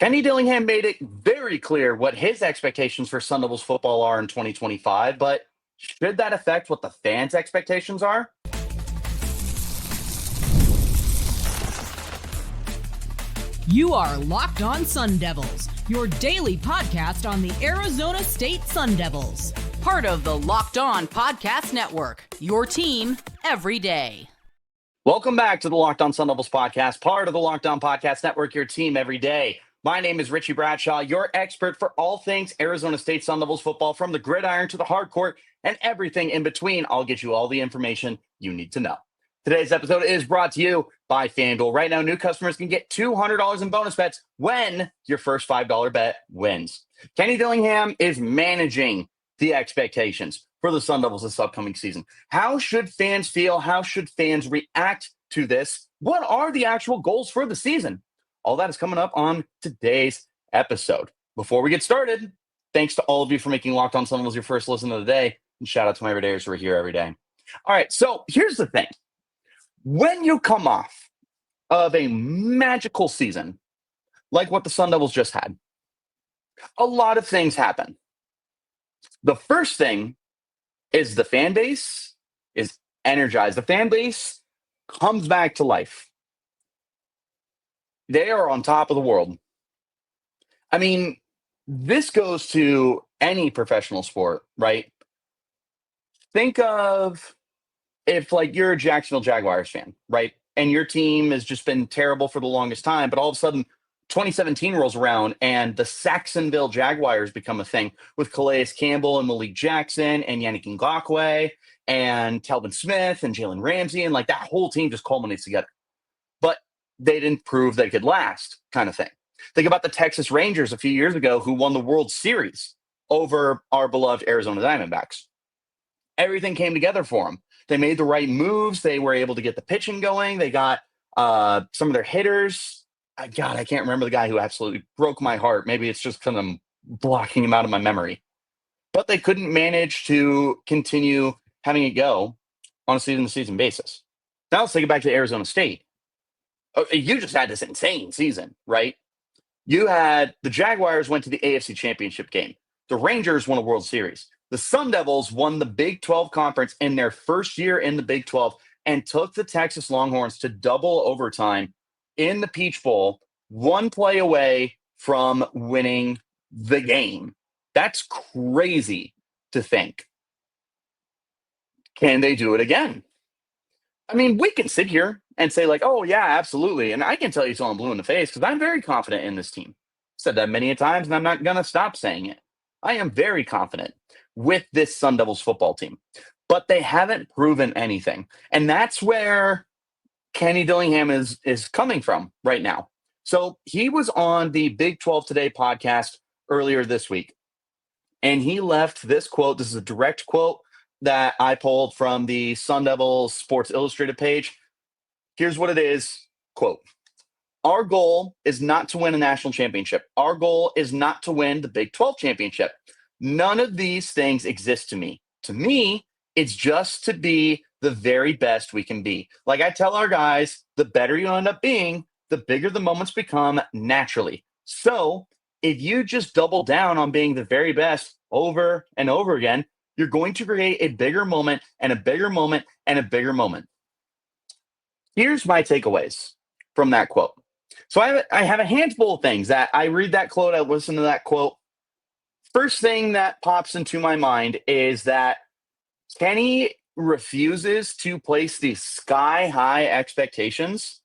Kenny Dillingham made it very clear what his expectations for Sun Devils football are in 2025, but should that affect what the fans' expectations are? You are Locked On Sun Devils, your daily podcast on the Arizona State Sun Devils. Part of the Locked On Podcast Network, your team every day. Welcome back to the Locked On Sun Devils podcast, part of the Locked On Podcast Network, your team every day. My name is Richie Bradshaw, your expert for all things Arizona State Sun Devils football, from the gridiron to the hard court and everything in between. I'll get you all the information you need to know. Today's episode is brought to you by FanDuel. Right now, new customers can get $200 in bonus bets when your first $5 bet wins. Kenny Dillingham is managing the expectations for the Sun Devils this upcoming season. How should fans feel? How should fans react to this? What are the actual goals for the season? All that is coming up on today's episode. Before we get started, thanks to all of you for making Locked On Sun Devils your first listen of the day. And shout out to my everydayers who are here every day. All right, so here's the thing. When you come off of a magical season like what the Sun Devils just had, a lot of things happen. The first thing is the fan base is energized. The fan base comes back to life. They are on top of the world. I mean, this goes to any professional sport, right? Think of if, like, you're a Jacksonville Jaguars fan, right? And your team has just been terrible for the longest time, but all of a sudden 2017 rolls around and the Saxonville Jaguars become a thing with Calais Campbell and Malik Jackson and Yannick Ngakoue and Talvin Smith and Jalen Ramsey, and like that whole team just culminates together. But they didn't prove they could last, kind of thing. Think about the Texas Rangers a few years ago who won the World Series over our beloved Arizona Diamondbacks. Everything came together for them. They made the right moves. They were able to get the pitching going. They got some of their hitters. God, I can't remember the guy who absolutely broke my heart. Maybe it's just because I'm blocking him out of my memory. But they couldn't manage to continue having it go on a season-to-season basis. Now let's take it back to Arizona State. You just had this insane season, right? You had the Jaguars went to the AFC Championship game. The Rangers won a World Series. The Sun Devils won the Big 12 Conference in their first year in the Big 12 and took the Texas Longhorns to double overtime in the Peach Bowl, one play away from winning the game. That's crazy to think. Can they do it again? I mean, we can sit here and say, like, oh, yeah, absolutely. And I can tell you till I'm blue in the face because I'm very confident in this team. I've said that many a times, and I'm not going to stop saying it. I am very confident with this Sun Devils football team, but they haven't proven anything. And that's where Kenny Dillingham is coming from right now. So he was on the Big 12 Today podcast earlier this week, and he left this quote. This is a direct quote that I pulled from the Sun Devils Sports Illustrated page. Here's what it is. Quote, "Our goal is not to win a national championship. Our goal is not to win the Big 12 championship. None of these things exist to me. To me, it's just to be the very best we can be. Like I tell our guys, the better you end up being, the bigger the moments become naturally. So if you just double down on being the very best over and over again, you're going to create a bigger moment and a bigger moment and a bigger moment." Here's my takeaways from that quote. So I have a handful of things that I read that quote, I listen to that quote. First thing that pops into my mind is that Kenny refuses to place the sky-high expectations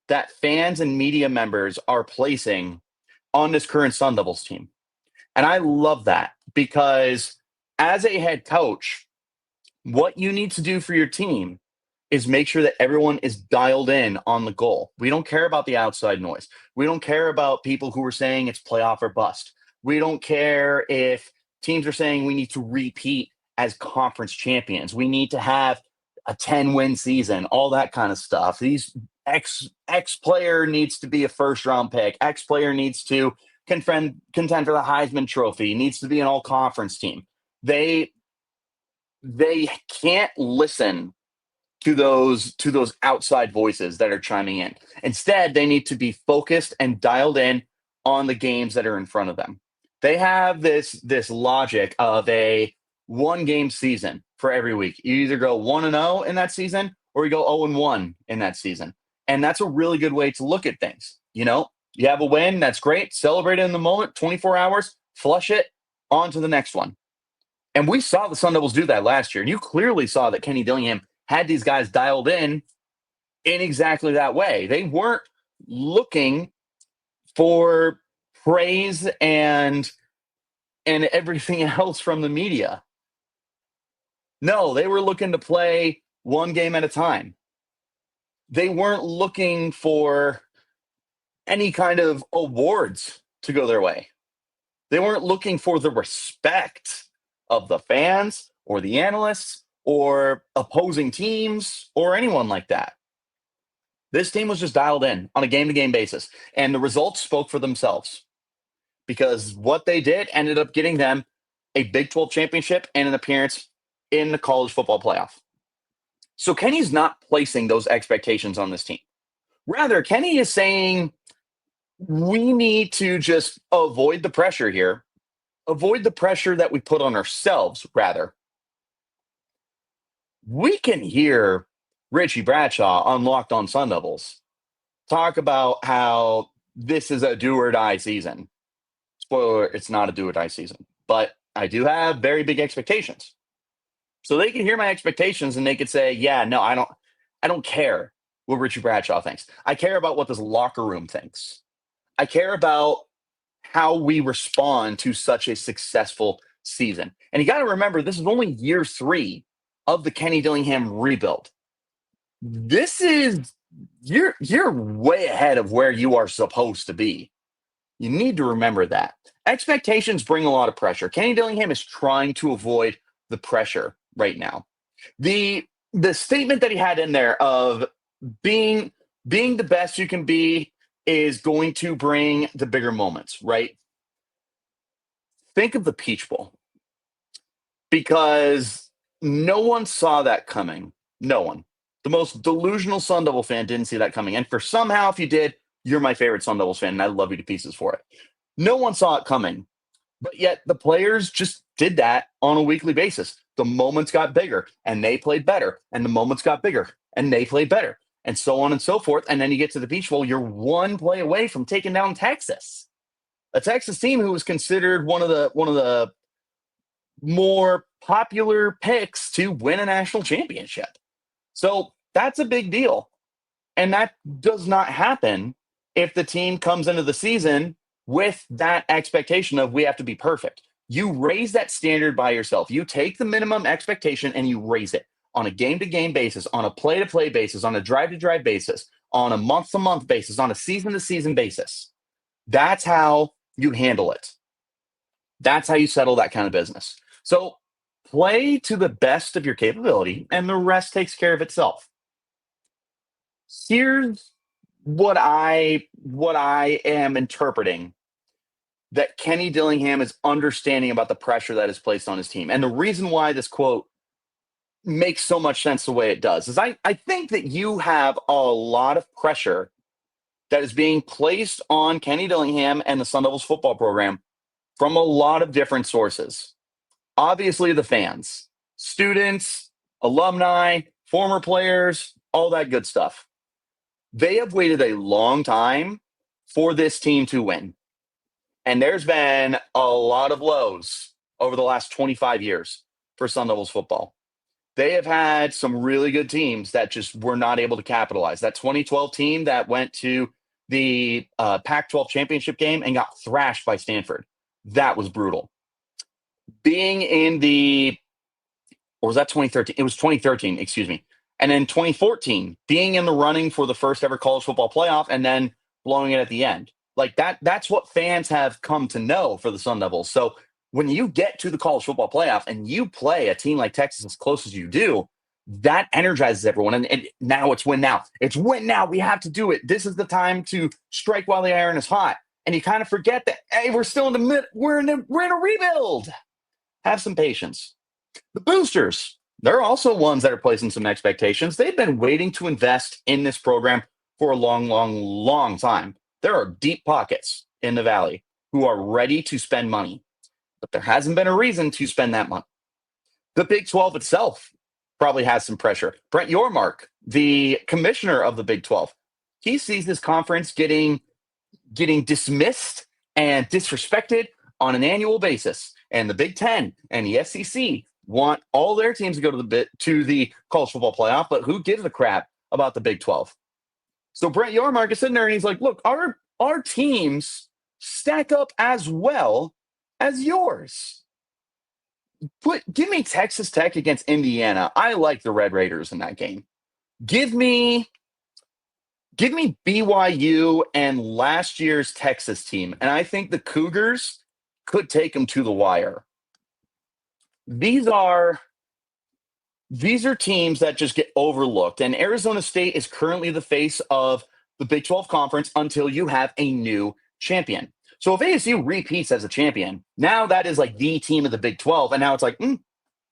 that fans and media members are placing on this current Sun Devils team. And I love that because as a head coach, what you need to do for your team is make sure that everyone is dialed in on the goal. We don't care about the outside noise. We don't care about people who are saying it's playoff or bust. We don't care if teams are saying we need to repeat as conference champions. We need to have a 10-win season, all that kind of stuff. These X player needs to be a first-round pick. X player needs to contend for the Heisman Trophy, needs to be an all-conference team. They can't listen to those outside voices that are chiming in. Instead, they need to be focused and dialed in on the games that are in front of them. They have this logic of a one-game season for every week. You either go 1-0 in that season or you go 0-1 in that season. And that's a really good way to look at things. You know, you have a win, that's great. Celebrate it in the moment, 24 hours, flush it, on to the next one. And we saw the Sun Devils do that last year. And you clearly saw that Kenny Dillingham had these guys dialed in exactly that way. They weren't looking for praise and everything else from the media. No, they were looking to play one game at a time. They weren't looking for any kind of awards to go their way. They weren't looking for the respect of the fans or the analysts or opposing teams or anyone like that. This team was just dialed in on a game-to-game basis, and the results spoke for themselves because what they did ended up getting them a Big 12 championship and an appearance in the college football playoff. So Kenny's not placing those expectations on this team. Rather, Kenny is saying, we need to just avoid the pressure here, avoid the pressure that we put on ourselves, rather. We can hear Richie Bradshaw on Locked On Sun Devils talk about how this is a do-or-die season. Spoiler, it's not a do-or-die season. But I do have very big expectations. So they can hear my expectations and they could say, yeah, no, I don't care what Richie Bradshaw thinks. I care about what this locker room thinks. I care about how we respond to such a successful season. And you got to remember, this is only year 3 of the Kenny Dillingham rebuild. This is you're way ahead of where you are supposed to be. You need to remember that. Expectations bring a lot of pressure. Kenny Dillingham is trying to avoid the pressure right now. The statement that he had in there of being the best you can be is going to bring the bigger moments, right? Think of the Peach Bowl. Because no one saw that coming. No one. The most delusional Sun Devil fan didn't see that coming. And for somehow, if you did, you're my favorite Sun Devils fan, and I love you to pieces for it. No one saw it coming. But yet the players just did that on a weekly basis. The moments got bigger, and they played better. And the moments got bigger, and they played better. And so on and so forth. And then you get to the Peach Bowl, you're one play away from taking down Texas. A Texas team who was considered one of the more popular picks to win a national championship. So that's a big deal. And that does not happen if the team comes into the season with that expectation of we have to be perfect. You raise that standard by yourself. You take the minimum expectation and you raise it on a game-to-game basis, on a play-to-play basis, on a drive-to-drive basis, on a month-to-month basis, on a season-to-season basis. That's how you handle it. That's how you settle that kind of business. So play to the best of your capability, and the rest takes care of itself. Here's what I am interpreting that Kenny Dillingham is understanding about the pressure that is placed on his team. And the reason why this quote makes so much sense the way it does is I think that you have a lot of pressure that is being placed on Kenny Dillingham and the Sun Devils football program from a lot of different sources. Obviously, the fans, students, alumni, former players, all that good stuff. They have waited a long time for this team to win. And there's been a lot of lows over the last 25 years for Sun Devils football. They have had some really good teams that just were not able to capitalize. That 2012 team that went to the Pac-12 championship game and got thrashed by Stanford. That was brutal. Being in or was that 2013? It was 2013, excuse me. And then 2014, being in the running for the first ever college football playoff and then blowing it at the end. Like that's what fans have come to know for the Sun Devils. So when you get to the college football playoff and you play a team like Texas as close as you do, that energizes everyone. And now it's win now. It's win now. We have to do it. This is the time to strike while the iron is hot. And you kind of forget that, hey, we're still in the mid. We're in a rebuild. Have some patience. The boosters, they're also ones that are placing some expectations. They've been waiting to invest in this program for a long, long, long time. There are deep pockets in the Valley who are ready to spend money, but there hasn't been a reason to spend that money. The Big 12 itself probably has some pressure. Brent Yormark, the commissioner of the Big 12, he sees this conference getting dismissed and disrespected on an annual basis. And the Big 10 and the SEC want all their teams to go to the college football playoff, but who gives a crap about the Big 12? So Brent Yormark is sitting there and he's like, look, our teams stack up as well as yours. Give me Texas Tech against Indiana. I like the Red Raiders in that game. Give me BYU and last year's Texas team, and I think the Cougars could take them to the wire. These are teams that just get overlooked, and Arizona State is currently the face of the Big 12 Conference until you have a new champion. So if ASU repeats as a champion, now that is like the team of the Big 12, and now it's like,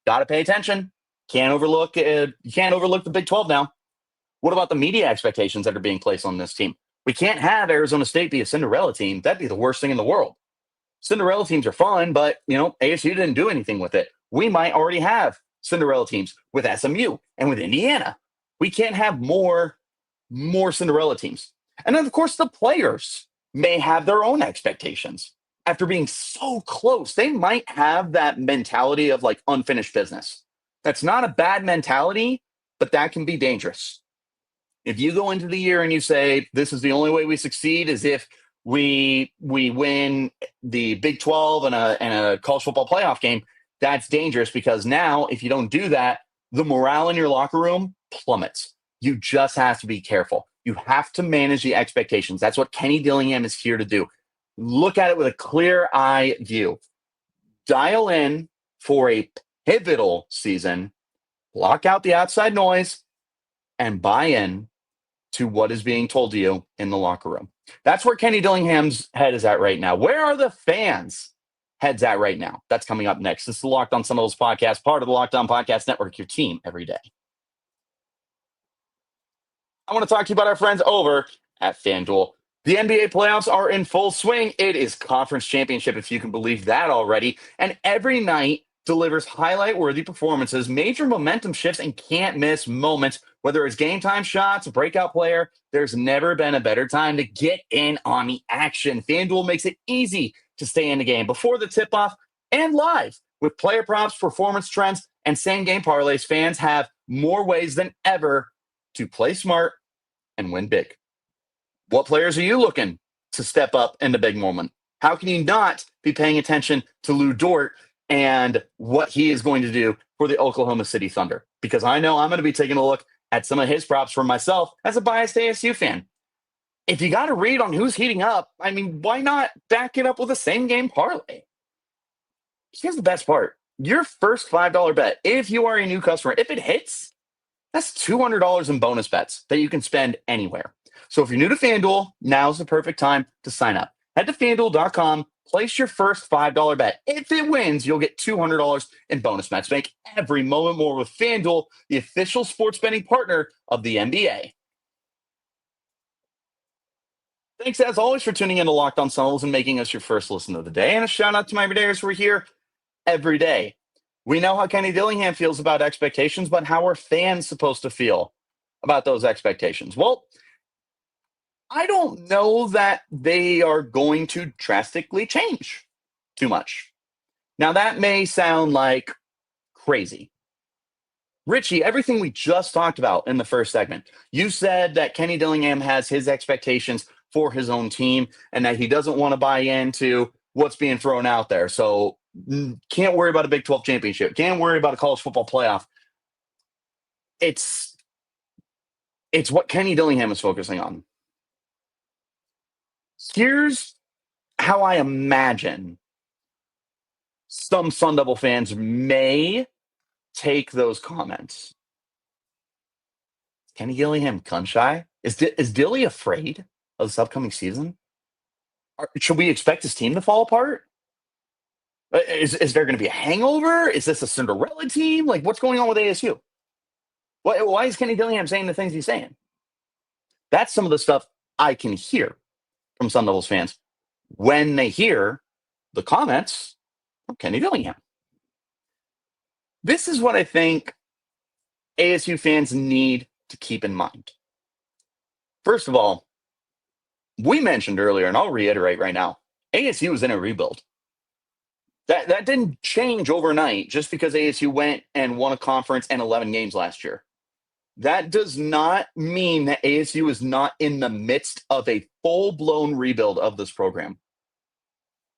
got to pay attention. You can't overlook the Big 12 now. What about the media expectations that are being placed on this team? We can't have Arizona State be a Cinderella team. That'd be the worst thing in the world. Cinderella teams are fun, but ASU didn't do anything with it. We might already have Cinderella teams with SMU and with Indiana. We can't have more Cinderella teams. And then, of course, the players may have their own expectations. After being so close, they might have that mentality of like unfinished business. That's not a bad mentality, but that can be dangerous. If you go into the year and you say, this is the only way we succeed is if we win the Big 12 and a college football playoff game, that's dangerous because now if you don't do that, the morale in your locker room plummets. You just have to be careful. You have to manage the expectations. That's what Kenny Dillingham is here to do. Look at it with a clear eye view. Dial in for a pivotal season, block out the outside noise, and buy in to what is being told to you in the locker room. That's where Kenny Dillingham's head is at right now. Where are the fans' heads at right now? That's coming up next. This is the Locked On Sun Devils podcast, part of the Locked On Podcast Network, your team every day. I want to talk to you about our friends over at FanDuel. The NBA playoffs are in full swing. It is conference championship, if you can believe that already. And every night delivers highlight-worthy performances, major momentum shifts, and can't-miss moments. Whether it's game-time shots, a breakout player, there's never been a better time to get in on the action. FanDuel makes it easy to stay in the game before the tip-off and live. With player props, performance trends, and same-game parlays, fans have more ways than ever to play smart and win big. What players are you looking to step up in the big moment? How can you not be paying attention to Lou Dort and what he is going to do for the Oklahoma City Thunder? Because I know I'm going to be taking a look at some of his props for myself as a biased ASU fan. If you got to read on who's heating up, I mean, why not back it up with a same-game parlay? Here's the best part. Your first $5 bet, if you are a new customer, if it hits, that's $200 in bonus bets that you can spend anywhere. So if you're new to FanDuel, now's the perfect time to sign up. Head to FanDuel.com, place your first $5 bet. If it wins, you'll get $200 in bonus bets. Make every moment more with FanDuel, the official sports betting partner of the NBA. Thanks, as always, for tuning in to Locked On Sun Devils and making us your first listen of the day. And a shout-out to my everydayers who are here every day. We know how Kenny Dillingham feels about expectations, but how are fans supposed to feel about those expectations? Well, I don't know that they are going to drastically change too much. Now, that may sound like crazy. Richie, everything we just talked about in the first segment, you said that Kenny Dillingham has his expectations for his own team and that he doesn't want to buy into what's being thrown out there. So can't worry about a Big 12 championship. Can't worry about a college football playoff. It's what Kenny Dillingham is focusing on. Here's how I imagine some Sun Devil fans may take those comments. Kenny Dillingham gun shy? Is Dilly afraid of this upcoming season? Should we expect his team to fall apart? Is there going to be a hangover? Is this a Cinderella team? Like, what's going on with ASU? Why is Kenny Dillingham saying the things he's saying? That's some of the stuff I can hear from Sun Devils fans. when they hear the comments from Kenny Dillingham. This is what I think ASU fans need to keep in mind. First of all, we mentioned earlier, and I'll reiterate right now, ASU was in a rebuild. That didn't change overnight just because ASU went and won a conference and 11 games last year. That does not mean that ASU is not in the midst of a full-blown rebuild of this program.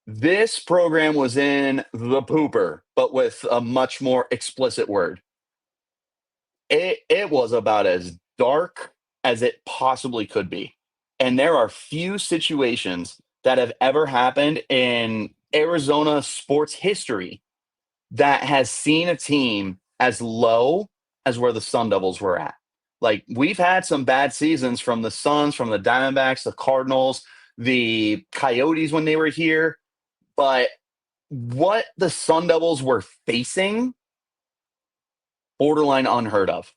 This program was in the pooper, but with a much more explicit word. It was about as dark as it possibly could be. And there are few situations that have ever happened in Arizona sports history that has seen a team as low as where the Sun Devils were at. Like, we've had some bad seasons from the Suns, from the Diamondbacks, the Cardinals, the Coyotes when they were here. But what the Sun Devils were facing, borderline unheard of.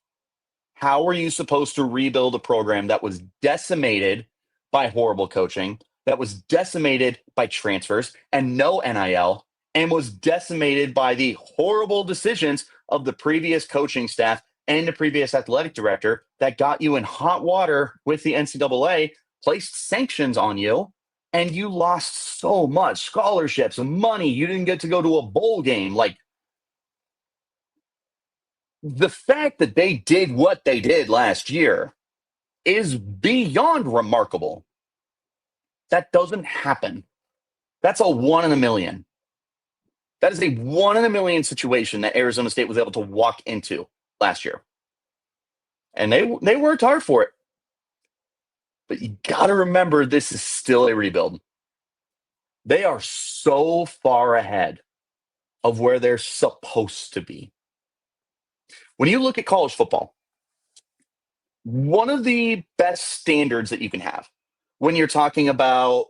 How are you supposed to rebuild a program that was decimated by horrible coaching, that was decimated by transfers and no NIL, and was decimated by the horrible decisions of the previous coaching staff and the previous athletic director that got you in hot water with the NCAA, placed sanctions on you, and you lost so much scholarships and money. You didn't get to go to a bowl game. Like, the fact that they did what they did last year is beyond remarkable. That doesn't happen. That's a 1 in a million. That is a 1 in a million situation that Arizona State was able to walk into last year. And they worked hard for it. But you got to remember, this is still a rebuild. They are so far ahead of where they're supposed to be. When you look at college football, one of the best standards that you can have when you're talking about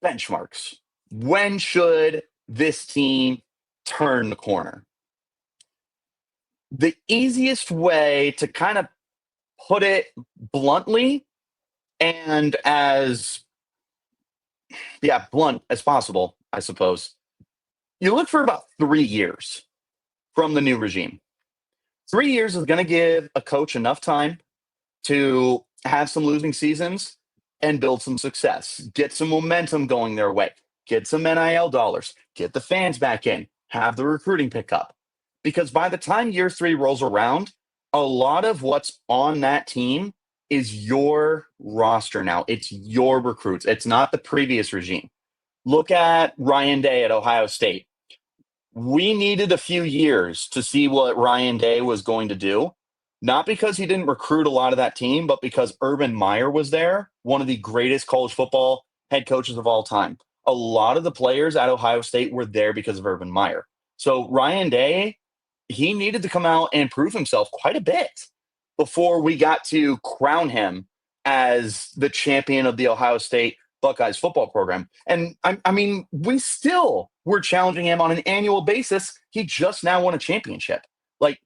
benchmarks, when should this team turn the corner? The easiest way to kind of put it bluntly and as blunt as possible, I suppose, you look for about 3 years from the new regime. 3 years is going to give a coach enough time to have some losing seasons and build some success, get some momentum going their way, get some NIL dollars, get the fans back in, have the recruiting pick up. Because by the time year 3 rolls around, a lot of what's on that team is your roster now. It's your recruits. It's not the previous regime. Look at Ryan Day at Ohio State. We needed a few years to see what Ryan Day was going to do, not because he didn't recruit a lot of that team, but because Urban Meyer was there, one of the greatest college football head coaches of all time. A lot of the players at Ohio State were there because of Urban Meyer. So Ryan Day, he needed to come out and prove himself quite a bit before we got to crown him as the champion of the Ohio State Buckeyes football program. And I mean, we still were challenging him on an annual basis. He just now won a championship. Like,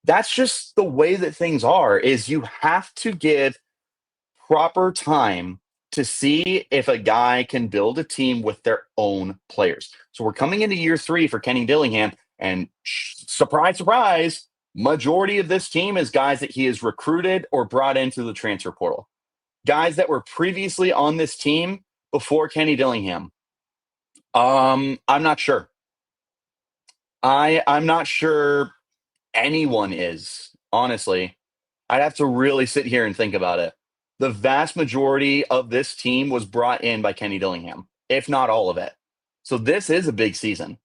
that's just the way that things are, is you have to give proper time to see if a guy can build a team with their own players. So we're coming into year 3 for Kenny Dillingham, and surprise, surprise, majority of this team is guys that he has recruited or brought into the transfer portal. Guys that were previously on this team before Kenny Dillingham. I'm not sure. I'm not sure anyone is, honestly. I'd have to really sit here and think about it. The vast majority of this team was brought in by Kenny Dillingham, if not all of it. So this is a big season.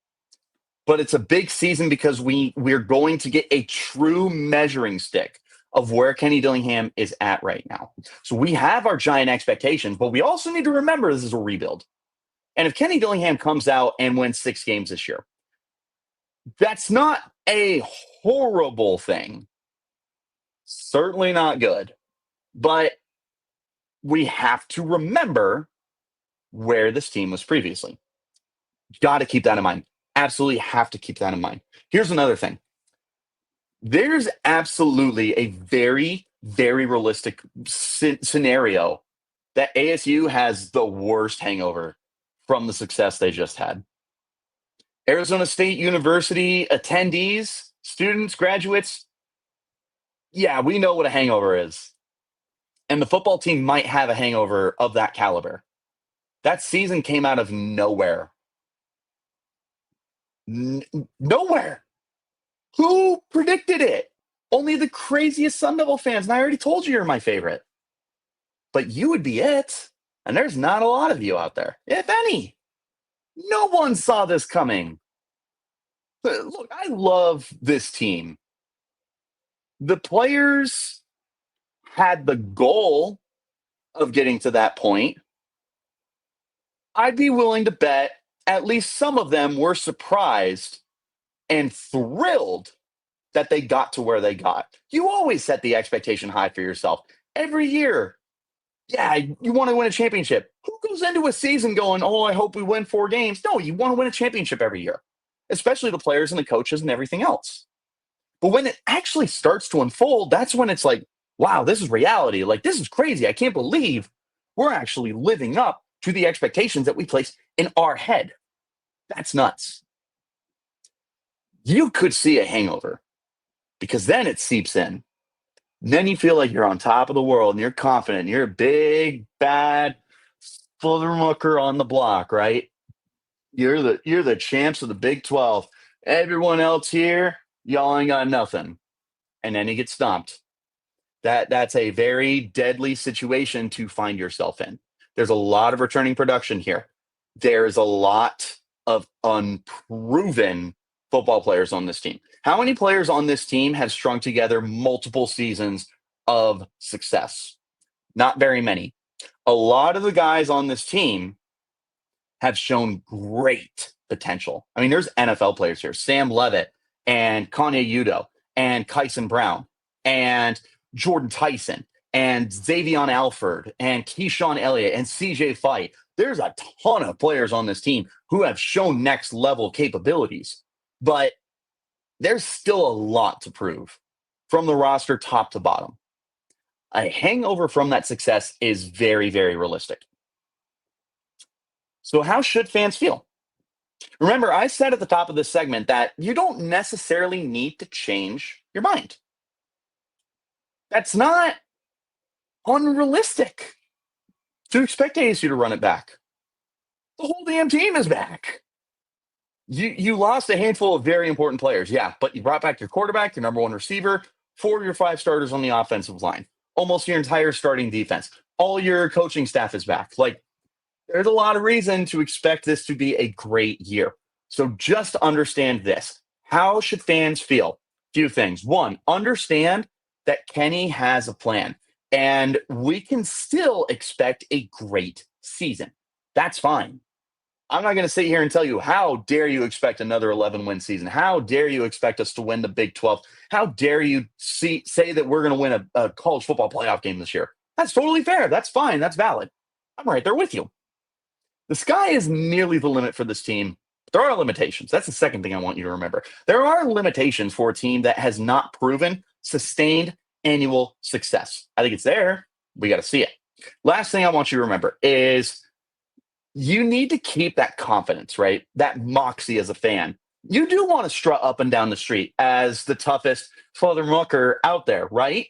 But it's a big season because we're going to get a true measuring stick of where Kenny Dillingham is at right now. So we have our giant expectations, but we also need to remember this is a rebuild. And if Kenny Dillingham comes out and wins 6 games this year, that's not a horrible thing. Certainly not good. But we have to remember where this team was previously. Got to keep that in mind. Absolutely have to keep that in mind. Here's another thing. There's absolutely a very, very realistic scenario that ASU has the worst hangover from the success they just had. Arizona State University attendees, students, graduates, yeah, we know what a hangover is. And the football team might have a hangover of that caliber. That season came out of nowhere. Nowhere. Who predicted it? Only the craziest Sun Devil fans. And I already told you you're my favorite. But you would be it. And there's not a lot of you out there, if any. No one saw this coming. Look, I love this team. The players had the goal of getting to that point. I'd be willing to bet at least some of them were surprised and thrilled that they got to where they got. You always set the expectation high for yourself. Every year, yeah, you want to win a championship. Who goes into a season going, oh, I hope we win 4 games? No, you want to win a championship every year, especially the players and the coaches and everything else. But when it actually starts to unfold, that's when it's like, wow, this is reality. Like, this is crazy. I can't believe we're actually living up to the expectations that we place in our head. That's nuts. You could see a hangover because then it seeps in. Then you feel like you're on top of the world and you're confident. You're a big, bad fluttermucker on the block, right? You're the champs of the Big 12. Everyone else here, y'all ain't got nothing. And then you get stomped. That's a very deadly situation to find yourself in. There's a lot of returning production here. There's a lot of unproven football players on this team. How many players on this team have strung together multiple seasons of success? Not very many. A lot of the guys on this team have shown great potential. I mean, there's NFL players here. Sam Leavitt and Kanye Udo and Kyson Brown and Jordyn Tyson and Xavion Alford and Keyshawn Elliott and CJ Fight. There's a ton of players on this team who have shown next level capabilities, but there's still a lot to prove from the roster top to bottom. A hangover from that success is very, very realistic. So how should fans feel? Remember, I said at the top of this segment that you don't necessarily need to change your mind. That's not unrealistic to expect ASU to run it back. The whole damn team is back. You lost a handful of very important players, yeah, but you brought back your quarterback, your number 1 receiver, 4 of your 5 starters on the offensive line, almost your entire starting defense. All your coaching staff is back. Like, there's a lot of reason to expect this to be a great year. So just understand this. How should fans feel? Few things. 1, understand that Kenny has a plan, and we can still expect a great season. That's fine. I'm not going to sit here and tell you, how dare you expect another 11-win season? How dare you expect us to win the Big 12? How dare you say that we're going to win a college football playoff game this year? That's totally fair. That's fine. That's valid. I'm right there with you. The sky is nearly the limit for this team. There are limitations. That's the second thing I want you to remember. There are limitations for a team that has not proven sustained annual success. I think it's there. We got to see it. Last thing I want you to remember is you need to keep that confidence, right? That moxie as a fan. You do want to strut up and down the street as the toughest father mucker out there, right?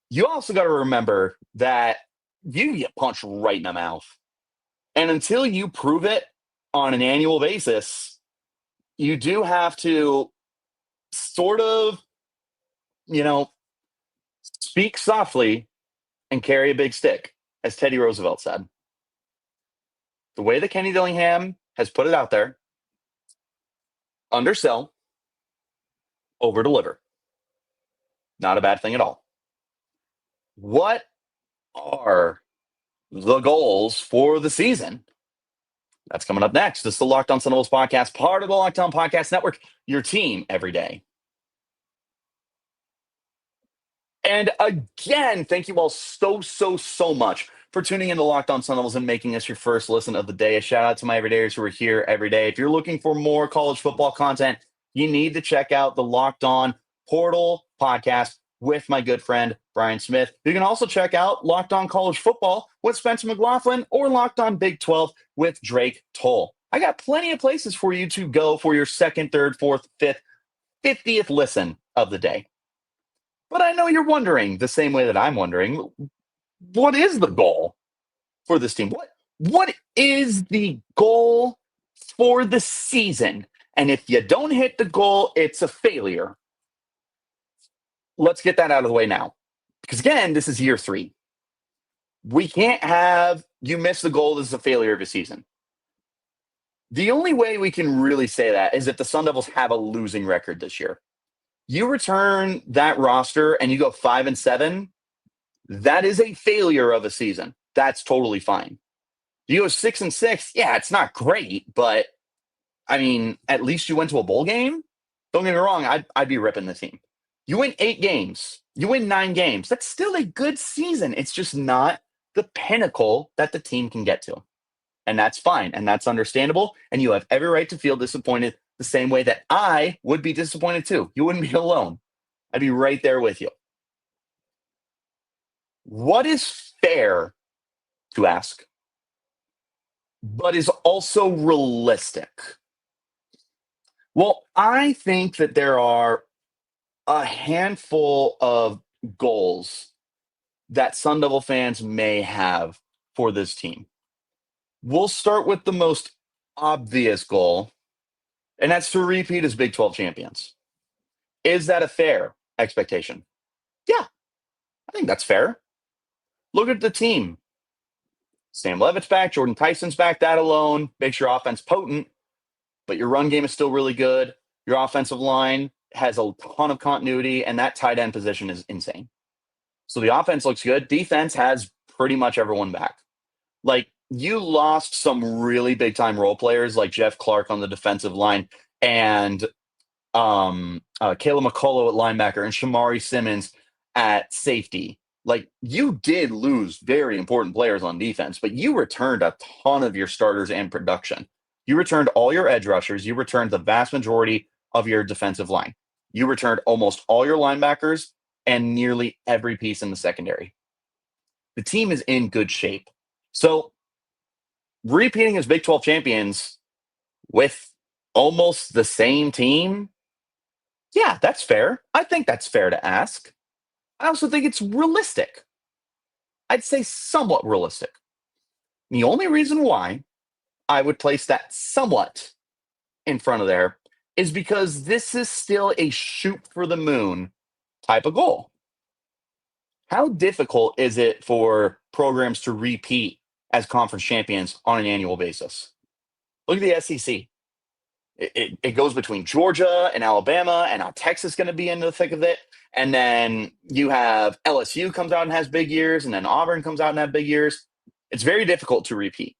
You also got to remember that you get punched right in the mouth. And until you prove it on an annual basis, you do have to sort of, speak softly and carry a big stick, as Teddy Roosevelt said. The way that Kenny Dillingham has put it out there, undersell, over-deliver. Not a bad thing at all. What are the goals for the season? That's coming up next. This is the Locked On Sun Devils podcast, part of the Locked On Podcast Network, your team every day. And again, thank you all so much for tuning in to Locked On Sun Devils and making us your first listen of the day. A shout out to my everydayers who are here every day. If you're looking for more college football content, you need to check out the Locked On Portal podcast with my good friend Brian Smith. You can also check out Locked On College Football with Spencer McLaughlin or Locked On Big 12 with Drake Toll. I got plenty of places for you to go for your second, third, fourth, fifth, 50th listen of the day. But I know you're wondering, the same way that I'm wondering, what is the goal for this team? What is the goal for the season? And if you don't hit the goal, it's a failure. Let's get that out of the way now. Because again, this is year 3. We can't have you miss the goal as a failure of a season. The only way we can really say that is if the Sun Devils have a losing record this year. You return that roster and you go 5-7, that is a failure of a season. That's totally fine. You go 6-6, yeah, it's not great, but I mean, at least you went to a bowl game. Don't get me wrong, I'd be ripping the team. You win 8 games, you win 9 games. That's still a good season. It's just not the pinnacle that the team can get to. And that's fine, and that's understandable, and you have every right to feel disappointed the same way that I would be disappointed too. You wouldn't be alone. I'd be right there with you. What is fair to ask, but is also realistic? Well, I think that there are a handful of goals that Sun Devil fans may have for this team. We'll start with the most obvious goal, and that's to repeat as Big 12 champions. Is that a fair expectation? Yeah, I think that's fair. Look at the team. Sam Leavitt's back, Jordyn Tyson's back. That alone makes your offense potent, but your run game is still really good. Your offensive line has a ton of continuity, and that tight end position is insane. So the offense looks good. Defense has pretty much everyone back. Like, you lost some really big-time role players like Jeff Clark on the defensive line and Caleb McCullough at linebacker and Shamari Simmons at safety. Like, you did lose very important players on defense, but you returned a ton of your starters and production. You returned all your edge rushers. You returned the vast majority of your defensive line. You returned almost all your linebackers and nearly every piece in the secondary. The team is in good shape. So, repeating as Big 12 champions with almost the same team, yeah, that's fair. I think that's fair to ask. I also think it's realistic. I'd say somewhat realistic. The only reason why I would place that somewhat in front of there is because this is still a shoot for the moon type of goal. How difficult is it for programs to repeat as conference champions on an annual basis? Look at the SEC. It goes between Georgia and Alabama, and now Texas going to be in the thick of it. And then you have LSU comes out and has big years, and then Auburn comes out and have big years. It's very difficult to repeat.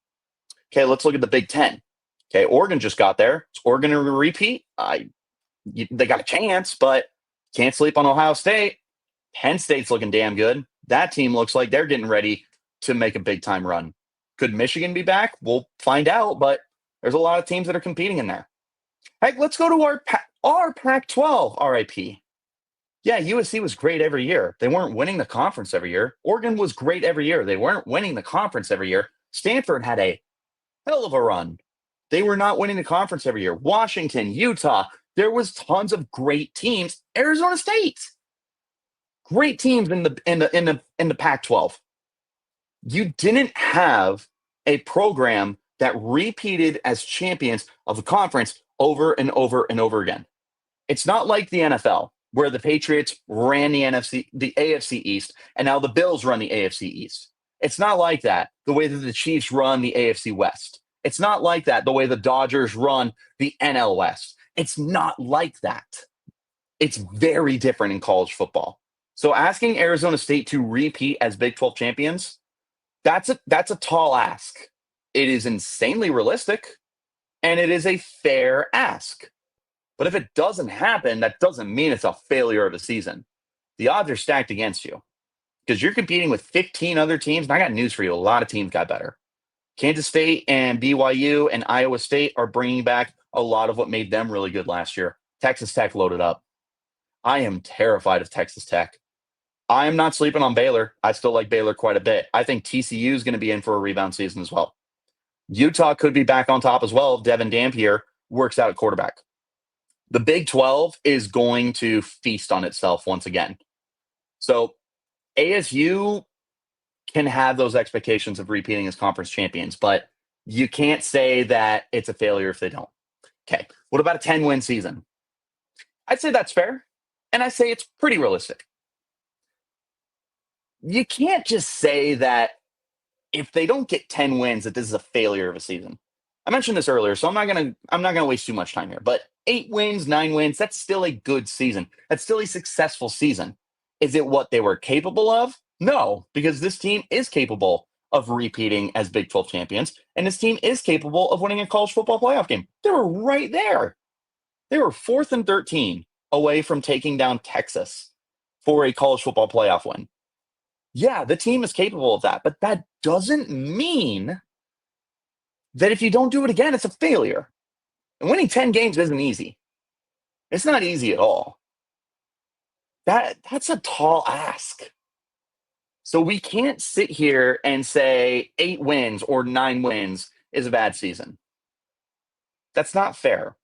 Okay, let's look at the Big Ten. Okay, Oregon just got there. Is Oregon going to repeat? They got a chance, but can't sleep on Ohio State. Penn State's looking damn good. That team looks like they're getting ready to make a big-time run. Could Michigan be back? We'll find out, but there's a lot of teams that are competing in there. Heck, let's go to our Pac-12 RIP. Yeah, USC was great every year. They weren't winning the conference every year. Oregon was great every year. They weren't winning the conference every year. Stanford had a hell of a run. They were not winning the conference every year. Washington, Utah, there was tons of great teams. Arizona State, great teams in the Pac-12. You didn't have a program that repeated as champions of the conference over and over and over again. It's not like the NFL, where the Patriots ran the AFC East, and now the Bills run the AFC East. It's not like that, the way that the Chiefs run the AFC West. It's not like that, the way the Dodgers run the NL West. It's not like that. It's very different in college football. So asking Arizona State to repeat as Big 12 champions, that's a tall ask. It is insanely realistic, and it is a fair ask. But if it doesn't happen, that doesn't mean it's a failure of a season. The odds are stacked against you because you're competing with 15 other teams. And I got news for you. A lot of teams got better. Kansas State and BYU and Iowa State are bringing back a lot of what made them really good last year. Texas Tech loaded up. I am terrified of Texas Tech. I'm not sleeping on Baylor. I still like Baylor quite a bit. I think TCU is going to be in for a rebound season as well. Utah could be back on top as well if Devin Dampier works out at quarterback. The Big 12 is going to feast on itself once again. So ASU can have those expectations of repeating as conference champions, but you can't say that it's a failure if they don't. Okay, what about a 10-win season? I'd say that's fair, and I say it's pretty realistic. You can't just say that if they don't get 10 wins, that this is a failure of a season. I mentioned this earlier, so I'm not gonna waste too much time here. But 8 wins, 9 wins, that's still a good season. That's still a successful season. Is it what they were capable of? No, because this team is capable of repeating as Big 12 champions, and this team is capable of winning a college football playoff game. They were right there. They were 4th and 13 away from taking down Texas for a college football playoff win. Yeah, the team is capable of that, but that doesn't mean that if you don't do it again, it's a failure. And winning 10 games isn't easy. It's not easy at all. That's a tall ask. So we can't sit here and say 8 wins or 9 wins is a bad season. That's not fair.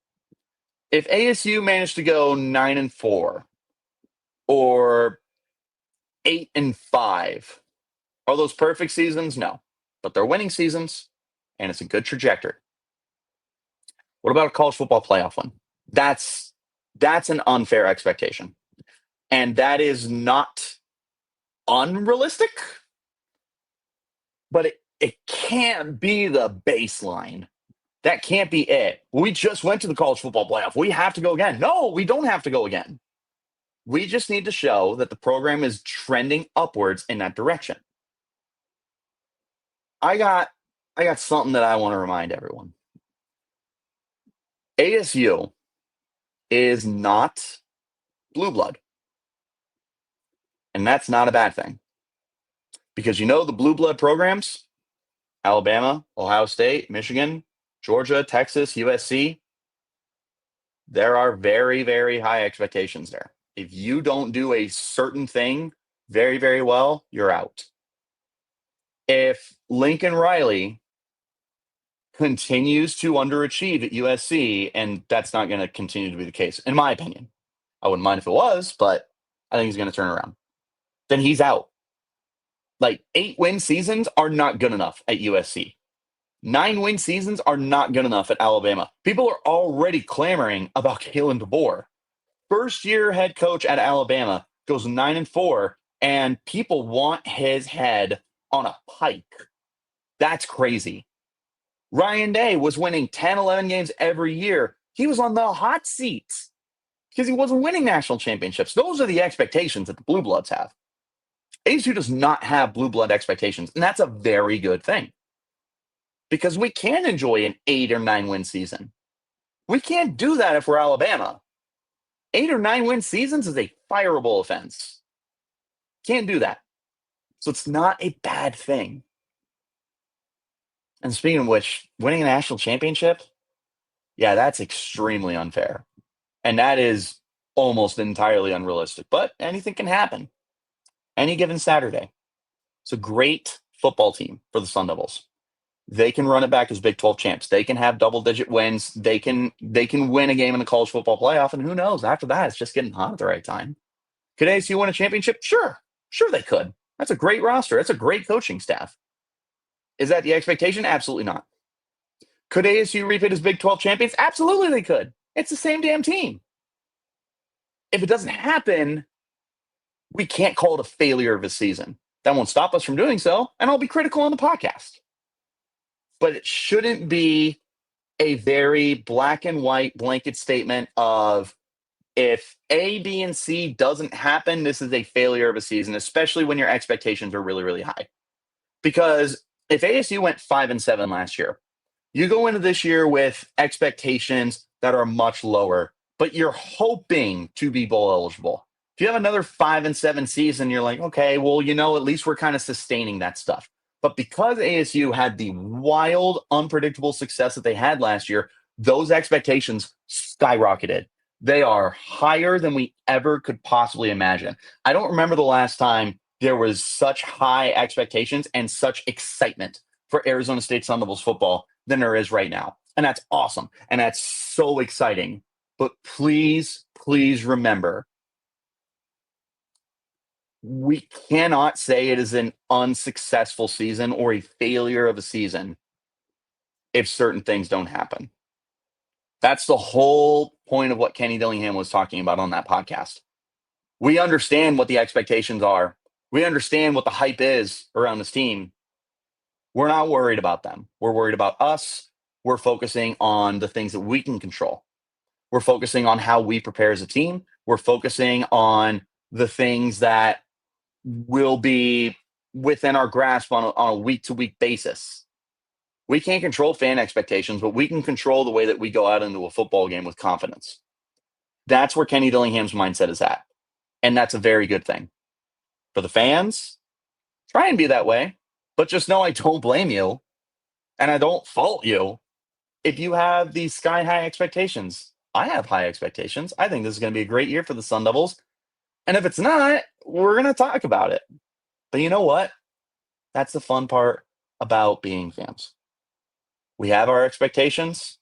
If ASU managed to go 9-4 or 8-5, are those perfect seasons? No, but they're winning seasons, and it's a good trajectory. What about a college football playoff one? That's an unfair expectation, and that is not unrealistic, but it can't be the baseline. That can't be it. We just went to the college football playoff. We have to go again. No, we don't have to go again. We just need to show that the program is trending upwards in that direction. I got something that I want to remind everyone. ASU is not blue blood. And that's not a bad thing. Because the blue blood programs, Alabama, Ohio State, Michigan, Georgia, Texas, USC, there are very, very high expectations there. If you don't do a certain thing very, very well, you're out. If Lincoln Riley continues to underachieve at USC, and that's not going to continue to be the case, in my opinion. I wouldn't mind if it was, but I think he's going to turn around. Then he's out. Like 8-win seasons are not good enough at USC. 9-win seasons are not good enough at Alabama. People are already clamoring about Kalen DeBoer. First-year head coach at Alabama goes 9-4, and people want his head on a pike. That's crazy. Ryan Day was winning 10, 11 games every year. He was on the hot seat because he wasn't winning national championships. Those are the expectations that the Blue Bloods have. ASU does not have Blue Blood expectations, and that's a very good thing because we can enjoy an 8 or 9 win season. We can't do that if we're Alabama. 8 or 9 win seasons is a fireable offense. Can't do that. So it's not a bad thing. And speaking of which, winning a national championship, yeah, that's extremely unfair. And that is almost entirely unrealistic. But anything can happen. Any given Saturday. It's a great football team for the Sun Devils. They can run it back as Big 12 champs. They can have double-digit wins. They can win a game in the college football playoff. And who knows? After that, it's just getting hot at the right time. Could ASU win a championship? Sure. Sure they could. That's a great roster. That's a great coaching staff. Is that the expectation? Absolutely not. Could ASU repeat as Big 12 champions? Absolutely they could. It's the same damn team. If it doesn't happen, we can't call it a failure of a season. That won't stop us from doing so, and I'll be critical on the podcast. But it shouldn't be a very black and white blanket statement of if A, B, and C doesn't happen, this is a failure of a season, especially when your expectations are really, really high. Because if ASU went 5-7 last year, you go into this year with expectations that are much lower, but you're hoping to be bowl eligible. If you have another 5-7 season, you're like, okay, well, at least we're kind of sustaining that stuff. But because ASU had the wild, unpredictable success that they had last year, those expectations skyrocketed. They are higher than we ever could possibly imagine. I don't remember the last time there was such high expectations and such excitement for Arizona State Sun Devils football than there is right now. And that's awesome. And that's so exciting. But please, please remember, we cannot say it is an unsuccessful season or a failure of a season if certain things don't happen. That's the whole point of what Kenny Dillingham was talking about on that podcast. We understand what the expectations are. We understand what the hype is around this team. We're not worried about them. We're worried about us. We're focusing on the things that we can control. We're focusing on how we prepare as a team. We're focusing on the things that will be within our grasp on a week-to-week basis. We can't control fan expectations, but we can control the way that we go out into a football game with confidence. That's where Kenny Dillingham's mindset is at. And that's a very good thing. For the fans, try and be that way. But just know I don't blame you. And I don't fault you if you have these sky-high expectations. I have high expectations. I think this is going to be a great year for the Sun Devils. And if it's not, we're going to talk about it. But you know what? That's the fun part about being fans. We have our expectations.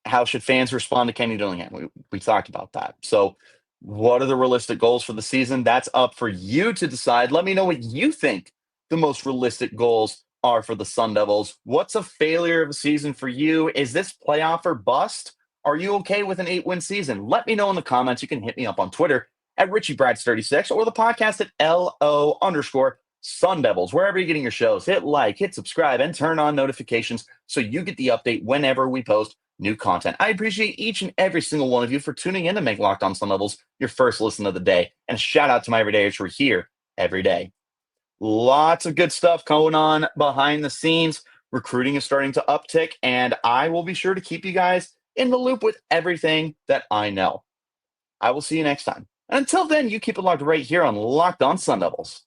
How should fans respond to Kenny Dillingham? We talked about that. So what are the realistic goals for the season? That's up for you to decide. Let me know what you think the most realistic goals are for the Sun Devils. What's a failure of a season for you? Is this playoff or bust? Are you okay with an 8-win season? Let me know in the comments. You can hit me up on Twitter at Richie Bradshaw or the podcast at LO_Sun Devils. Wherever you're getting your shows, hit like, hit subscribe, and turn on notifications so you get the update whenever we post new content. I appreciate each and every single one of you for tuning in to make Locked On Sun Devils your first listen of the day. And a shout out to my everydayers who are here every day. Lots of good stuff going on behind the scenes. Recruiting is starting to uptick, and I will be sure to keep you guys in the loop with everything that I know. I will see you next time. And until then, you keep it locked right here on Locked On Sun Devils.